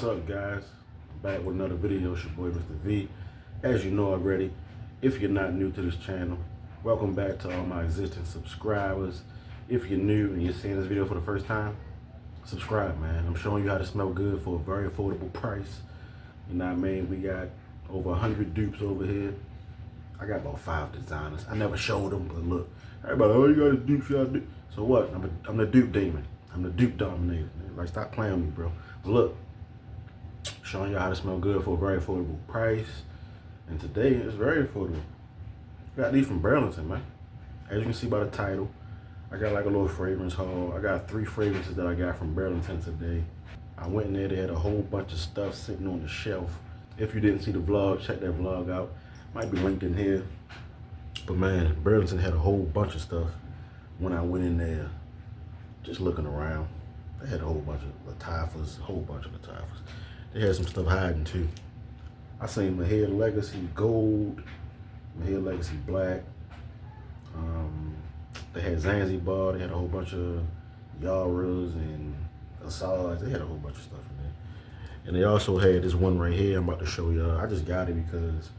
up, guys? I'm back with another video. It's your boy Mr. V. As you know already, if you're not new to this channel, welcome back to all my existing subscribers. If you're new and you're seeing this video for the first time, subscribe, man. I'm showing you how to smell good for a very affordable price. You know what I mean? We got over 100 dupes over here. I got about 5 designers. I never showed them, but look, everybody, oh, you got a dupe shop. So what? I'm the dupe demon. I'm the dupe dominator. Like, stop playing with me, bro. But look, showing you how to smell good for a very affordable price. And today, it's very affordable. Got these from Burlington, man. As you can see by the title, I got like a little fragrance haul. I got 3 fragrances that I got from Burlington today. I went in there, they had a whole bunch of stuff sitting on the shelf. If you didn't see the vlog, check that vlog out. Might be linked in here. But man, Burlington had a whole bunch of stuff when I went in there, just looking around. They had a whole bunch of Lattafas, They had some stuff hiding too. I seen Mahir Legacy Gold, Mahir Legacy Black. They had Zanzibar, they had a whole bunch of Yaras and Assads. They had a whole bunch of stuff in there. And they also had this one right here I'm about to show y'all. I just got it because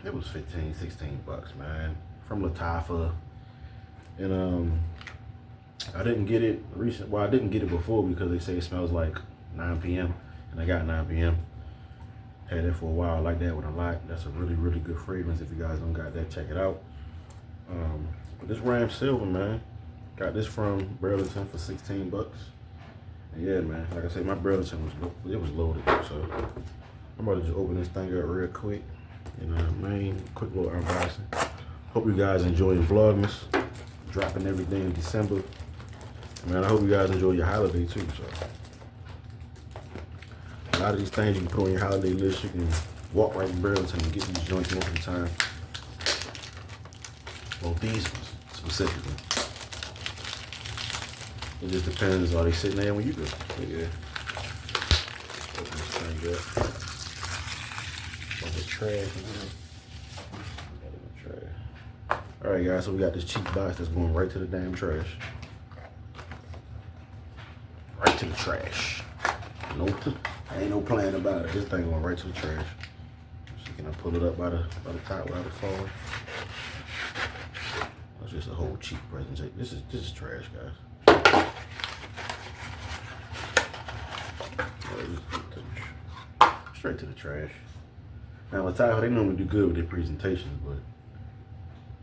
it was 15, 16 bucks, man. From Lattafa. And I didn't get it I didn't get it before because they say it smells like 9 p.m. and I got 9 p.m. Had it for a while. I like that one a lot. That's a really, really good fragrance. If you guys don't got that, check it out. But this Ramz Silver, man. Got this from Burlington for 16 bucks. And yeah, man, like I said, my Burlington was loaded. So I'm about to just open this thing up real quick. You know what I mean? Quick little unboxing. Hope you guys enjoy your Vlogmas. Dropping everything in December. Man, I hope you guys enjoy your holiday too. So a lot of these things you can put on your holiday list. You can walk right in Burlington and get these joints most of the time. Well, these ones specifically. It just depends. Are they sitting there when you do? But yeah. Open this thing up. Bunch of trash in here. Alright guys, so we got this cheap box that's going right to the damn trash. Right to the trash. Nope. Ain't no plan about it. This thing going right to the trash. So can I pull it up by the top without it falling? That's just a whole cheap presentation. This is trash, guys. Straight to the trash. Now Lattafa, they normally do good with their presentations, but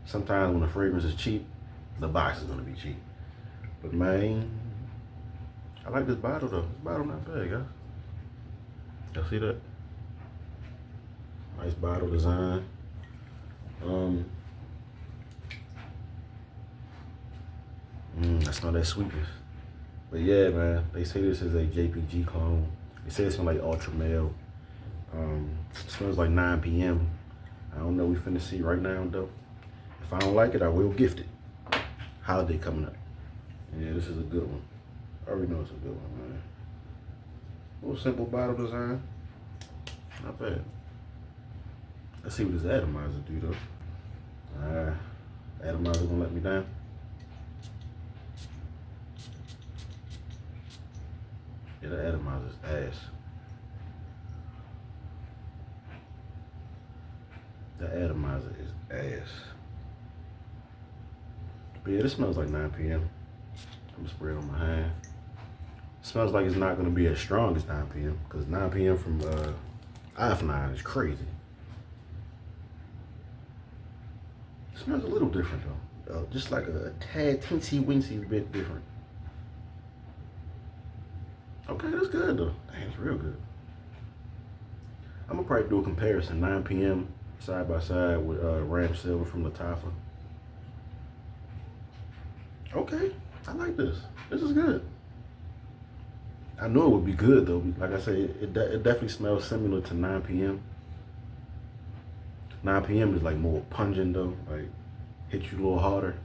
sometimes when the fragrance is cheap, the box is gonna be cheap. But man, I like this bottle though. This bottle not bad, guys. Y'all see that? Nice bottle design. That's not that sweetness. But yeah, man, they say this is a JPG clone. They say it smells like Ultra Male. It smells like 9 p.m. I don't know, we finna see right now though. If I don't like it, I will gift it. Holiday coming up. Yeah, this is a good one. I already know it's a good one, man. Little simple bottle design. Not bad. Let's see what this atomizer do though. Atomizer gonna let me down. Yeah, the atomizer's ass. The atomizer is ass. But yeah, this smells like 9 p.m. I'm gonna spray it on my hand. It smells like it's not gonna be as strong as 9 p.m. because 9 p.m. from F9 is crazy. It smells a little different though. Just like a tad teensy-weensy bit different. Okay, that's good though. Dang, it's real good. I'm gonna probably do a comparison 9 p.m. side by side with Ramz Silver from Lattafa. Okay, I like this. This is good. I knew it would be good though. Like I said, it definitely smells similar to 9 p.m. 9 p.m. is like more pungent though, like hit you a little harder.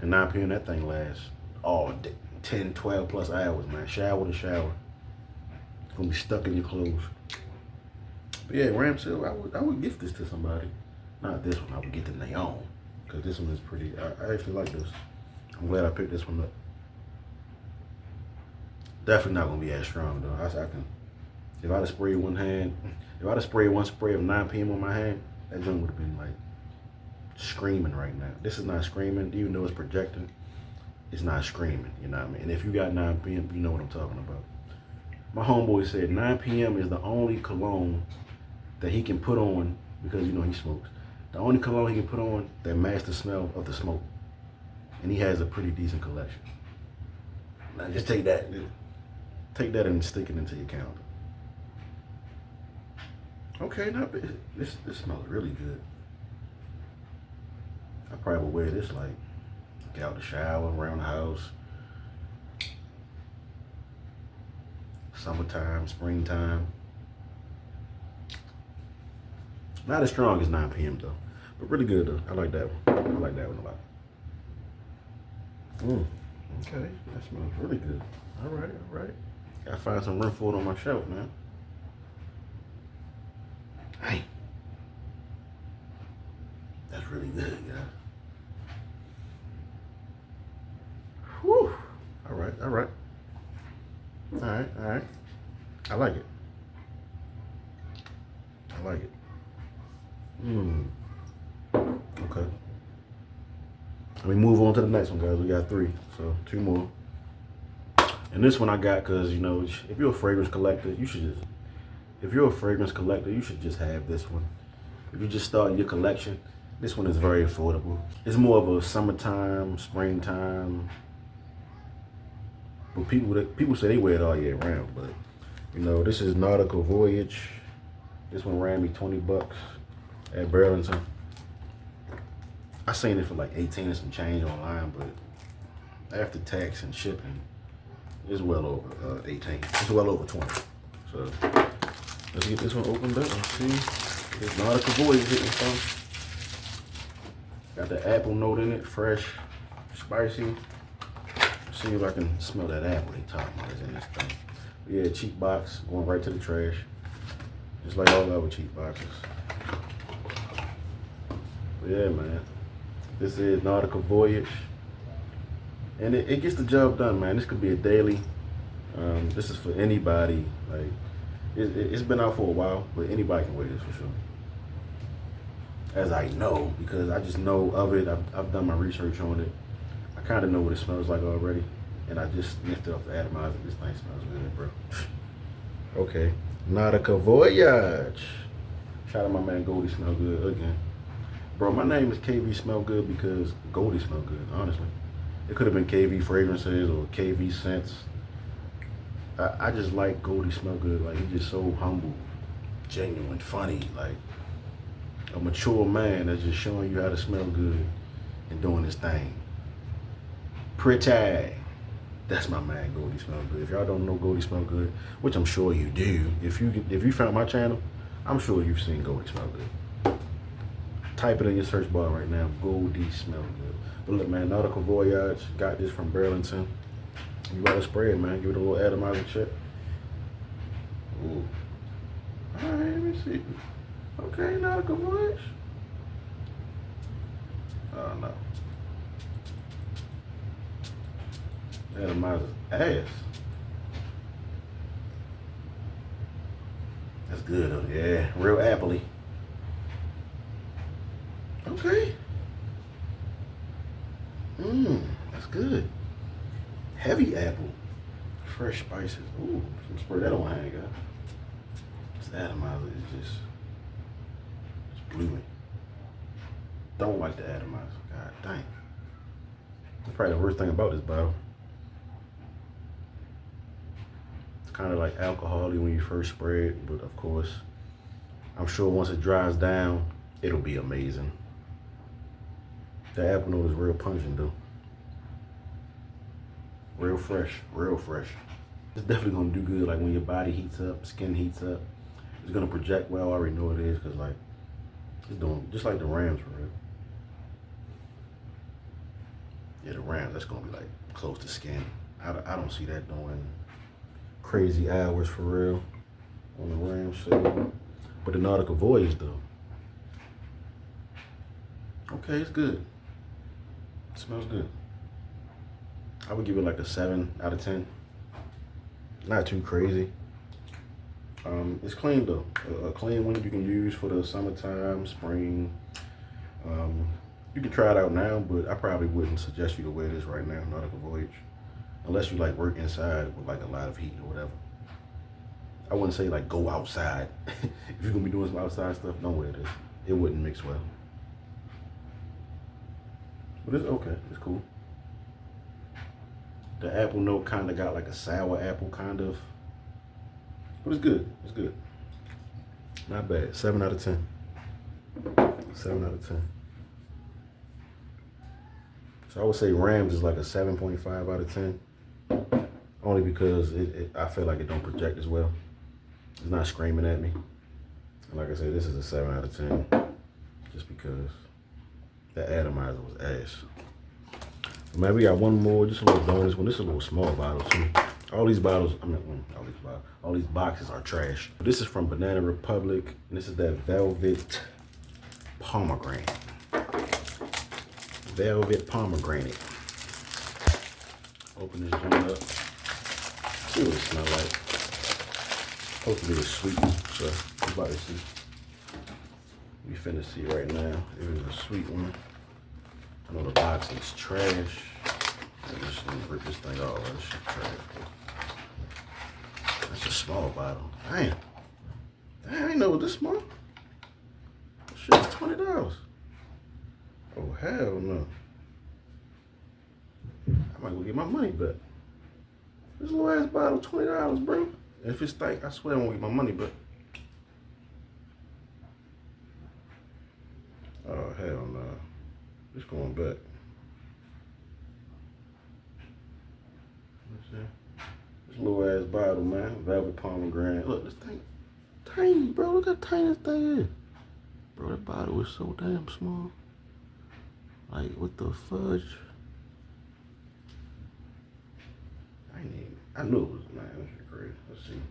And 9 p.m. that thing lasts all day, 10, 12 plus hours, man. Shower to shower. It's gonna be stuck in your clothes. But yeah, Ramz Silver, I would gift this to somebody. Not this one, I would get to their own. Because this one is pretty, I actually like this. I'm glad I picked this one up. Definitely not gonna be as strong though. I can, if I'd have sprayed one hand, if I'd have sprayed one spray of 9 PM on my hand, that joint would have been like screaming right now. This is not screaming, even though it's projecting. It's not screaming, you know what I mean? And if you got 9 PM, you know what I'm talking about. My homeboy said 9 PM is the only cologne that he can put on, because you know he smokes. The only cologne he can put on that masks the smell of the smoke. And he has a pretty decent collection. Now just take that and stick it into your calendar. Okay, now this smells really good. I probably would wear this like get out the shower, around the house. Summertime, springtime. Not as strong as 9 PM though, but really good though. I like that one. I like that one a lot. Okay, that smells really good. All right. Gotta find some room for it on my shelf, man. Hey, that's really good, guys. Whew. All right. I like it. Okay. Let me move on to the next one, guys. We got 3, so 2 more. And this one I got because, you know, if you're a fragrance collector, you should just have this one. If you just start your collection, this one is very affordable. It's more of a summertime, springtime. But people say they wear it all year round. But you know, this is Nautica Voyage. This one ran me $20 at Burlington. I seen it for like 18 and some change online, but after tax and shipping, it's well over 18. It's well over 20. So let's get this one opened up and see. This Nautica Voyage hitting some. Got the apple note in it, fresh, spicy. See if I can smell that apple they talking about is in this thing. But yeah, cheap box, going right to the trash. Just like all the other cheap boxes. But yeah, man. This is Nautica Voyage. And it gets the job done, man. This could be a daily. This is for anybody. Like, it's been out for a while, but anybody can wear this for sure. As I know, because I just know of it. I've done my research on it. I kind of know what it smells like already. And I just sniffed it off the atomizer. This thing smells good, bro. Okay. Nautica Voyage. Shout out my man Goldie, smell good again. Bro, my name is KV Smell Good because Goldie smell good, honestly. It could have been KV Fragrances or KV Scents. I just like Goldie Smell Good. Like, he's just so humble, genuine, funny. Like, a mature man that's just showing you how to smell good and doing his thing. Pretty. That's my man, Goldie Smell Good. If y'all don't know Goldie Smell Good, which I'm sure you do, if you found my channel, I'm sure you've seen Goldie Smell Good. Type it in your search bar right now, Goldie Smell Good. But look, man, Nautica Voyage, got this from Burlington. You gotta spray it, man. Give it a little atomizer check. Ooh. All right, let me see. Okay, Nautica Voyage. Oh, no. Atomizer's ass. That's good, though. Yeah, real appley. Okay. That's good. Heavy apple. Fresh spices. Ooh, some spray that on hang up. This atomizer is just blew me. Don't like the atomizer. God dang. That's probably the worst thing about this bottle. It's kind of like alcohol-y when you first spray it, but of course, I'm sure once it dries down, it'll be amazing. The apple note is real pungent though. Real fresh, real fresh. It's definitely gonna do good like when your body heats up, skin heats up. It's gonna project well, I already know it is, cause like, it's doing just like the Ramz for real. Yeah, the Ramz, that's gonna be like close to skin. I don't see that doing crazy hours for real on the Ramz shit. But the Nautica Voyage though. Okay, it's good. It smells good. I would give it like a 7 out of 10. Not too crazy. It's clean though. A clean one you can use for the summertime, spring. You can try it out now, but I probably wouldn't suggest you to wear this right now, Nautica Voyage. Unless you like work inside with like a lot of heat or whatever. I wouldn't say like go outside. If you're gonna be doing some outside stuff, don't wear this. It wouldn't mix well. But it's okay, it's cool. The apple note kind of got like a sour apple kind of. But it's good, it's good. Not bad, 7 out of 10. 7 out of 10. So I would say Ramz is like a 7.5 out of 10. Only because I feel like it don't project as well. It's not screaming at me. And like I said, this is a 7 out of 10. Just because that atomizer was ass. Man, we got one more, just a little bonus one. This is a little small bottle too. All these bottles, all these boxes are trash. This is from Banana Republic, and this is that velvet pomegranate. Velvet pomegranate. Open this one up. See what it smells like. Hopefully it's sweet. So we're about to see. We finna see right now. It is a sweet one. I know the box is trash. I'm just gonna rip this thing off. This shit trash. That's a small bottle. Damn. I ain't know it this small. This shit is $20. Oh hell no. I might go get my money back. This little ass bottle, $20, bro. And if it's stank, I swear I won't get my money back. Oh hell no. It's going back. This little ass bottle, man. Velvet pomegranate. Look, this thing tiny, bro. Look how tiny this thing is. Bro, that bottle is so damn small. Like, what the fudge? I knew it was, man. That shit crazy. Let's see.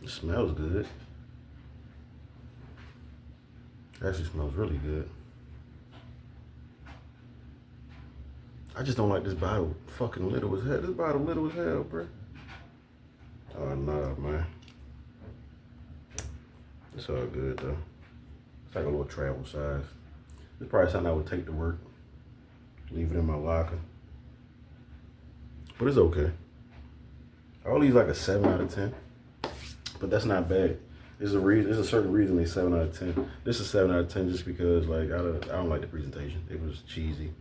It smells good. Actually smells really good. I just don't like this bottle fucking little as hell. This bottle little as hell, bro. Oh, nah, man. It's all good, though. It's like a little travel size. It's probably something I would take to work. Leave it in my locker. But it's okay. All these like a 7 out of 10. But that's not bad. There's a certain reason they 7 out of 10. This is 7 out of 10 just because like I don't like the presentation. It was cheesy.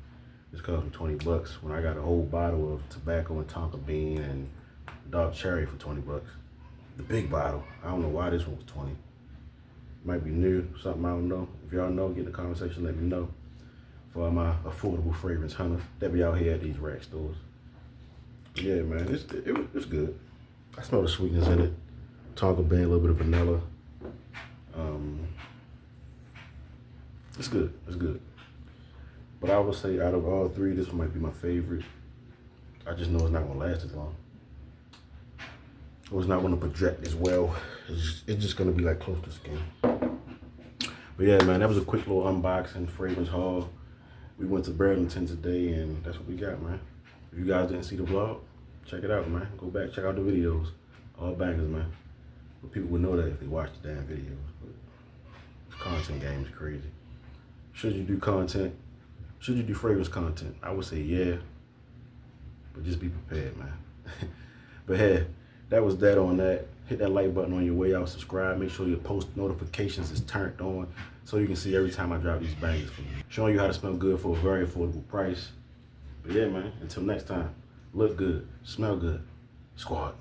This cost me 20 bucks when I got a whole bottle of tobacco and tonka bean and dark cherry for 20 bucks. The big bottle. I don't know why this one was 20. Might be new, something I don't know. If y'all know, get in the comment section, let me know. For my affordable fragrance hunters that be out here at these rack stores. Yeah, man, it's good. I smell the sweetness in it. Tonka bean, a little bit of vanilla. It's good, it's good. But I would say out of all three, this one might be my favorite. I just know it's not gonna last as long. Or it's not gonna project as well. It's just gonna be like close to skin. But yeah, man, that was a quick little unboxing, fragrance haul. We went to Burlington today and that's what we got, man. If you guys didn't see the vlog, check it out, man. Go back, check out the videos. All bangers, man. But people would know that if they watch the damn videos. But this content game is crazy. Should you do content? Should you do fragrance content? I would say yeah. But just be prepared, man. But hey, that was that on that. Hit that like button on your way out. Subscribe. Make sure your post notifications is turned on so you can see every time I drop these bangers for you. Showing you how to smell good for a very affordable price. But yeah, man, until next time, look good, smell good, squad.